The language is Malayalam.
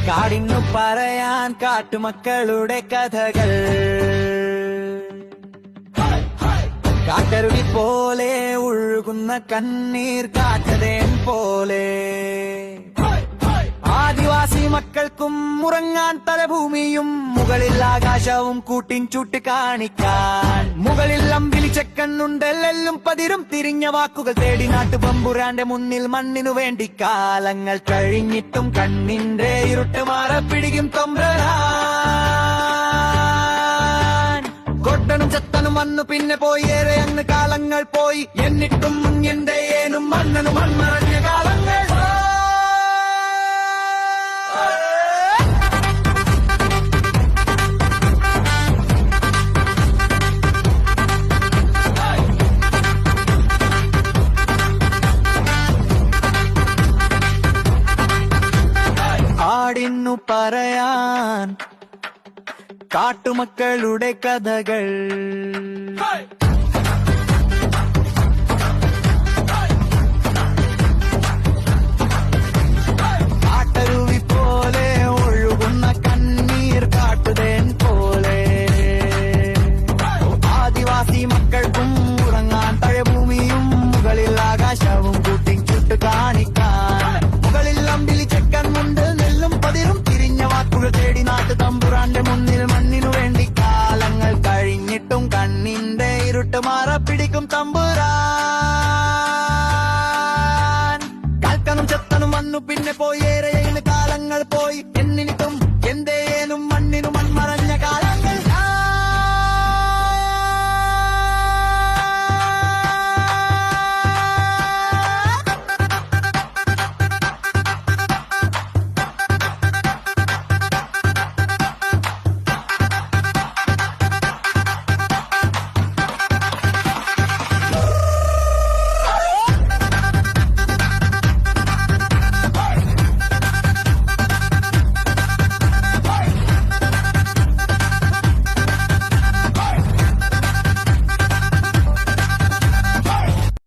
കാടിന്നു പറയാൻ കാട്ടുമക്കളുടെ കഥകൾ, കാട്ടരുവി പോലെ ഒഴുകുന്ന കണ്ണീർ കാറ്റതേൻ പോലെ. ആദിവാസി മക്കൾക്കും ഉറങ്ങാൻ തലഭൂമിയും മുകളിൽ ആകാശവും കൂട്ടിൻ ചൂട്ട് കാണിക്കാൻ. മുകളിൽ അമ്പിളിച്ചക്കണ്ണുണ്ടെല്ലും പതിരും തിരിഞ്ഞ വാക്കുകൾ തേടി നാട്ടുപമ്പുരാന്റെ മുന്നിൽ മണ്ണിനു വേണ്ടി. കാലങ്ങൾ കഴിഞ്ഞിട്ടും കണ്ണിന്റെ ഇരുട്ട് മാറപ്പിടിക്കും തമ്പ്രാൻ. കൊട്ടനും ചത്തനും വന്നു പിന്നെ പോയി ഏറെ അങ്ങ് കാലങ്ങൾ പോയി. എന്നിട്ടും എന്റെ ഏനും മണ്ണനും മൺമറഞ്ഞ കാലങ്ങൾ. കാടിന്നു പറയാൻ കാട്ടുമക്കളുടെ കഥകൾ, കാട്ടരുവി പോലെ ഒഴുകുന്ന കണ്ണീർ കാട്ടുതേൻ പോലെ. ആദിവാസി മക്കൾക്കും ഉറങ്ങാൻ തഴഭൂമിയും മുകളിൽ ആകാശവും കൂട്ടി ചുട്ട് കാണിക്കാൻ. മുകളിൽ അമ്പിളി ചെക്കന്നുണ്ട് നെല്ലും പതിരും തിരിഞ്ഞ വാക്കുകൾ തേടി നാട്ടു തമ്പുരാന്റെ മുന്നിൽ മണ്ണിനു വേണ്ടി. കാലങ്ങൾ കഴിഞ്ഞിട്ടും കണ്ണിന്റെ ഇരുട്ട് മാറപ്പിടിക്കും തമ്പുരാൻ. കാൽക്കനും ചെത്തനും വന്നു പിന്നെ പോയി ഏറെ കാലങ്ങൾ പോയി. എന്നിട്ടും